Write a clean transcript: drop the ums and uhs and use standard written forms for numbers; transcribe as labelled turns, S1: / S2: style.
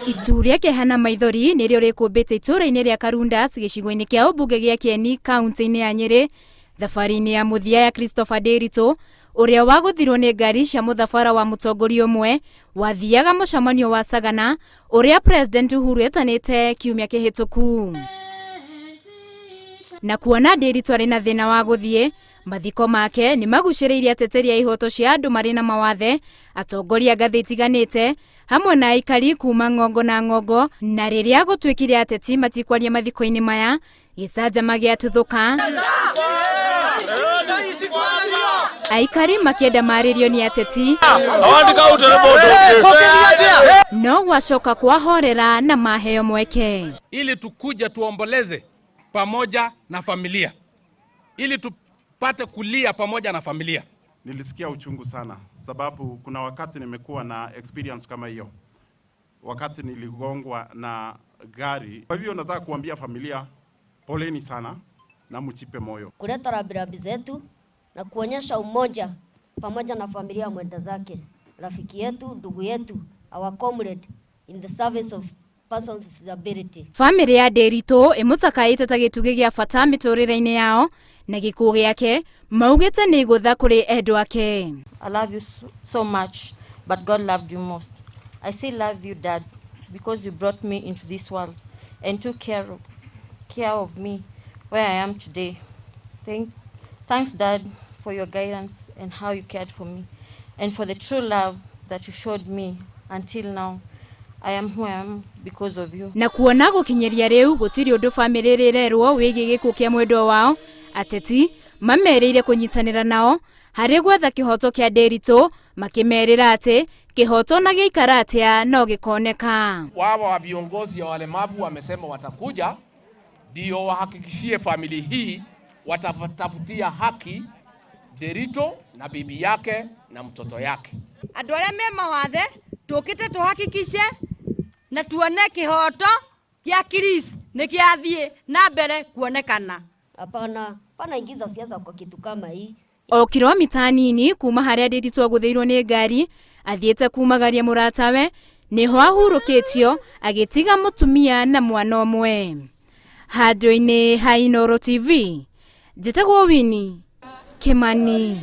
S1: Ituria kehana maithori nĩrĩo rĩkũmbĩte itũra-inĩ rĩa Karundas gĩcigo-inĩ kĩa ũmbunge gĩa Kieni kaunti-inĩ ya Nyeri thabarĩ-inĩ ya mũthia ya Christopher Ndiritu ũrĩa wagũthirwo nĩ ngari cia mũthabara wa mũtongoria ũmwe wathiaga mũcemanio wa Sagana ũrĩa President Uhuru etanĩte kiumia kĩhĩtũku. Na kuona Ndiritu arĩ na thĩna wa gũthiĩ, mathiko make nĩ magucĩrĩirie ateteri a ihoto cia andũ marĩ na mawathe, atongoria ngathĩ itiganĩte hamwe na aikari kuma ng'ongo na ng'ongo, na rĩrĩa gũtuĩkire ateti matikwaria mathiko-inĩ maya gĩcanjama gĩatuthũka. Aikari makĩenda marĩrio nĩ ateti no gwacoka kwahorera na maheo mweke
S2: ili tukuja tuomboleze pamoja na familia, ili tupate kulia pamoja na familia.
S3: Nilisikia uchungu sana sababu kuna wakati nimekuwa na experience kama hiyo, wakati niligongwa na gari. Kwa hivyo nataka kuambia familia poleni sana na mchipe moyo.
S4: Kuleta rabirabi zetu na kuonyesha umoja pamoja na familia mwenda zake, rafiki yetu, ndugu yetu, our comrade in the service of persons with disability.
S1: Family ya Ndiritu ĩmũcakaĩte ta gĩtugĩ gĩa bata mĩtũrĩre-inĩ yao, na gĩkuũ gĩake maugĩte nĩ igũtha kũrĩ endwa ake.
S5: I love you so much, but God loved you most. I still love you, Dad, because you brought me into this world and took care of me where I am today. Thanks, Dad, for your guidance and how you cared for me, and for the true love that you showed me until now. I am who I am because of you.
S1: Na kuona gũkinyeria rĩu gũtirĩ ũndũ family rĩrerwo wĩgiĩ gĩkuũ kĩa mwendwa wao, ateti mamerĩire kũnyitanĩra nao harĩ gwetha kĩhoto kĩa Ndiritu, makĩmerĩra atĩ kĩhoto na gĩikara atĩa no gĩkoneka.
S2: Wao wa viongozi ya walemavu wamesema watakuja ndio wahakikishie family hii watatafutia haki Ndiritu na bibi yake na mtoto yake.
S6: Andũ arĩa me mawathe tũkĩte tũhakikishe na tuone kĩhoto kĩa Chris nĩ kĩathiĩ na mbere kuonekana.
S4: Hapana, pana ingiza siasa kwa kitu kama hii.
S1: O kilomita nini kuma harĩa Ndiritu agũthĩirwo nĩ ngari athiĩte kumagaria mũratawe nĩho ahurũkĩtio agĩtiga mũtumia na mwana ũmwe. Handũ-inĩ ha NDIRITũ TV, njĩtagwo Winnie Kimani.